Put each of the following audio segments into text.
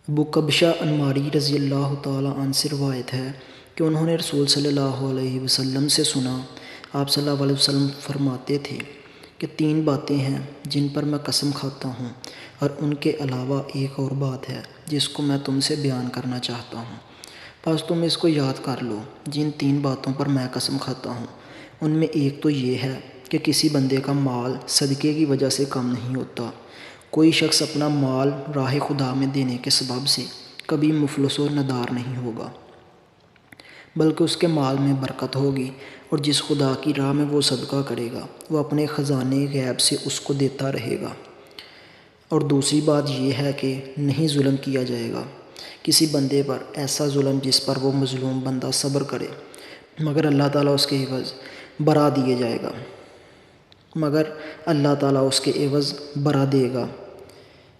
ابو قبشہ انماری رضی اللہ تعالیٰ عنہ سے روایت ہے کہ انہوں نے رسول صلی اللہ علیہ وسلم سے سنا، آپ صلی اللہ علیہ وسلم فرماتے تھے کہ 3 باتیں ہیں جن پر میں قسم کھاتا ہوں، اور ان کے علاوہ ایک اور بات ہے جس کو میں تم سے بیان کرنا چاہتا ہوں، بس تم اس کو یاد کر لو۔ جن 3 باتوں پر میں قسم کھاتا ہوں ان میں ایک تو یہ ہے کہ کسی بندے کا مال صدقے کی وجہ سے کم نہیں ہوتا۔ کوئی شخص اپنا مال راہ خدا میں دینے کے سبب سے کبھی مفلس و ندار نہیں ہوگا، بلکہ اس کے مال میں برکت ہوگی، اور جس خدا کی راہ میں وہ صدقہ کرے گا وہ اپنے خزانے غیب سے اس کو دیتا رہے گا۔ اور دوسری بات یہ ہے کہ نہیں ظلم کیا جائے گا کسی بندے پر ایسا ظلم جس پر وہ مظلوم بندہ صبر کرے، مگر اللہ تعالیٰ اس کے عوض برا دے گا۔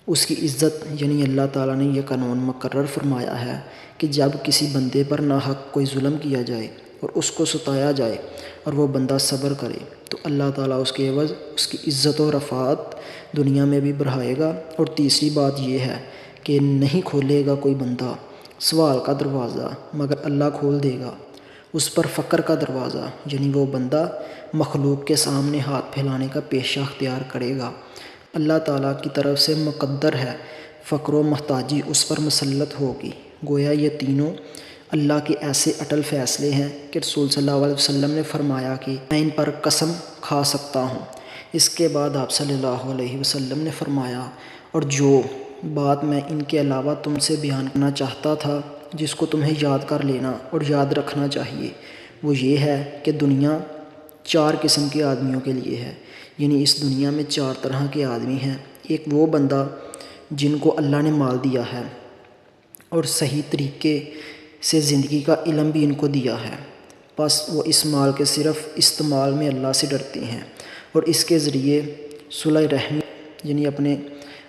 اس کی عزت یعنی اللہ تعالیٰ نے یہ قانون مقرر فرمایا ہے کہ جب کسی بندے پر ناحق کوئی ظلم کیا جائے اور اس کو ستایا جائے اور وہ بندہ صبر کرے تو اللہ تعالیٰ اس کے عوض اس کی عزت و رفعت دنیا میں بھی بڑھائے گا۔ اور تیسری بات یہ ہے کہ نہیں کھولے گا کوئی بندہ سوال کا دروازہ مگر اللہ کھول دے گا اس پر فقر کا دروازہ، یعنی وہ بندہ مخلوق کے سامنے ہاتھ پھیلانے کا پیشہ اختیار کرے گا۔ اللہ تعالیٰ کی طرف سے مقدر ہے، فقر و محتاجی اس پر مسلط ہوگی۔ گویا یہ تینوں اللہ کے ایسے اٹل فیصلے ہیں کہ رسول صلی اللہ علیہ وسلم نے فرمایا کہ میں ان پر قسم کھا سکتا ہوں۔ اس کے بعد آپ صلی اللہ علیہ وسلم نے فرمایا، اور جو بات میں ان کے علاوہ تم سے بیان کرنا چاہتا تھا جس کو تمہیں یاد کر لینا اور یاد رکھنا چاہیے، وہ یہ ہے کہ دنیا 4 قسم کے آدمیوں کے لیے ہے، یعنی اس دنیا میں 4 طرح کے آدمی ہیں۔ ایک وہ بندہ جن کو اللہ نے مال دیا ہے اور صحیح طریقے سے زندگی کا علم بھی ان کو دیا ہے، بس وہ اس مال کے صرف استعمال میں اللہ سے ڈرتے ہیں اور اس کے ذریعے صلہ رحمی یعنی اپنے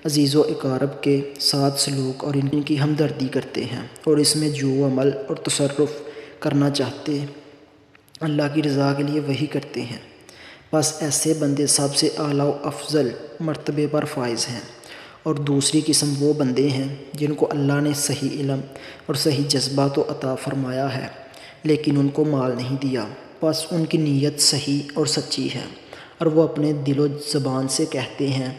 عزیز و اقارب کے ساتھ سلوک اور ان کی ہمدردی کرتے ہیں، اور اس میں جو عمل اور تصرف کرنا چاہتے اللہ کی رضا کے لیے وہی کرتے ہیں۔ بس ایسے بندے سب سے اعلیٰ و افضل مرتبے پر فائز ہیں۔ اور دوسری قسم وہ بندے ہیں جن کو اللہ نے صحیح علم اور صحیح جذبہ تو عطا فرمایا ہے لیکن ان کو مال نہیں دیا، بس ان کی نیت صحیح اور سچی ہے، اور وہ اپنے دل و زبان سے کہتے ہیں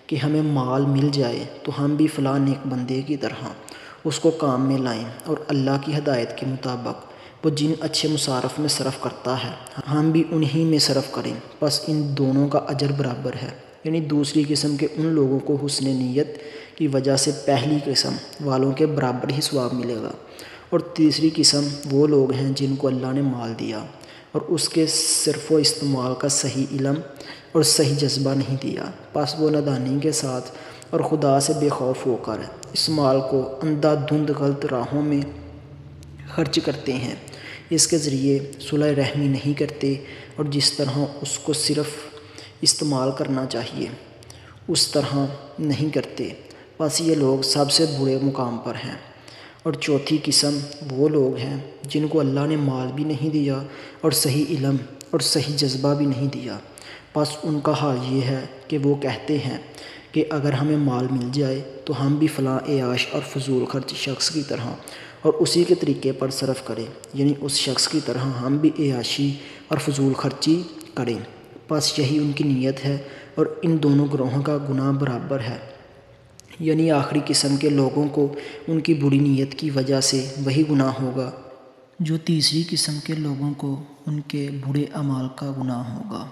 کہ ہمیں مال مل جائے تو ہم بھی فلاں نیک بندے کی طرح اس کو کام میں لائیں، اور اللہ کی ہدایت کے مطابق وہ جن اچھے مصارف میں صرف کرتا ہے ہم بھی انہی میں صرف کریں، بس ان دونوں کا اجر برابر ہے۔ یعنی دوسری قسم کے ان لوگوں کو حسن نیت کی وجہ سے پہلی قسم والوں کے برابر ہی ثواب ملے گا، اور تیسری قسم وہ لوگ ہیں جن کو اللہ نے مال دیا اور اس کے صرف و استعمال کا صحیح علم اور صحیح جذبہ نہیں دیا، بس وہ نادانی کے ساتھ اور خدا سے بے خوف ہو کر اس مال کو اندھا دھند غلط راہوں میں خرچ کرتے ہیں، اس کے ذریعے صلہ رحمی نہیں کرتے اور جس طرح اس کو صرف استعمال کرنا چاہیے اس طرح نہیں کرتے، بس یہ لوگ سب سے برے مقام پر ہیں۔ اور چوتھی قسم وہ لوگ ہیں جن کو اللہ نے مال بھی نہیں دیا اور صحیح علم اور صحیح جذبہ بھی نہیں دیا، بس ان کا حال یہ ہے کہ وہ کہتے ہیں کہ اگر ہمیں مال مل جائے تو ہم بھی فلاں عیاش اور فضول خرچ شخص کی طرح اور اسی کے طریقے پر صرف کریں، یعنی اس شخص کی طرح ہم بھی عیاشی اور فضول خرچی کریں، بس یہی ان کی نیت ہے، اور ان دونوں گروہوں کا گناہ برابر ہے۔ یعنی آخری قسم کے لوگوں کو ان کی بری نیت کی وجہ سے وہی گناہ ہوگا جو تیسری قسم کے لوگوں کو ان کے برے اعمال کا گناہ ہوگا۔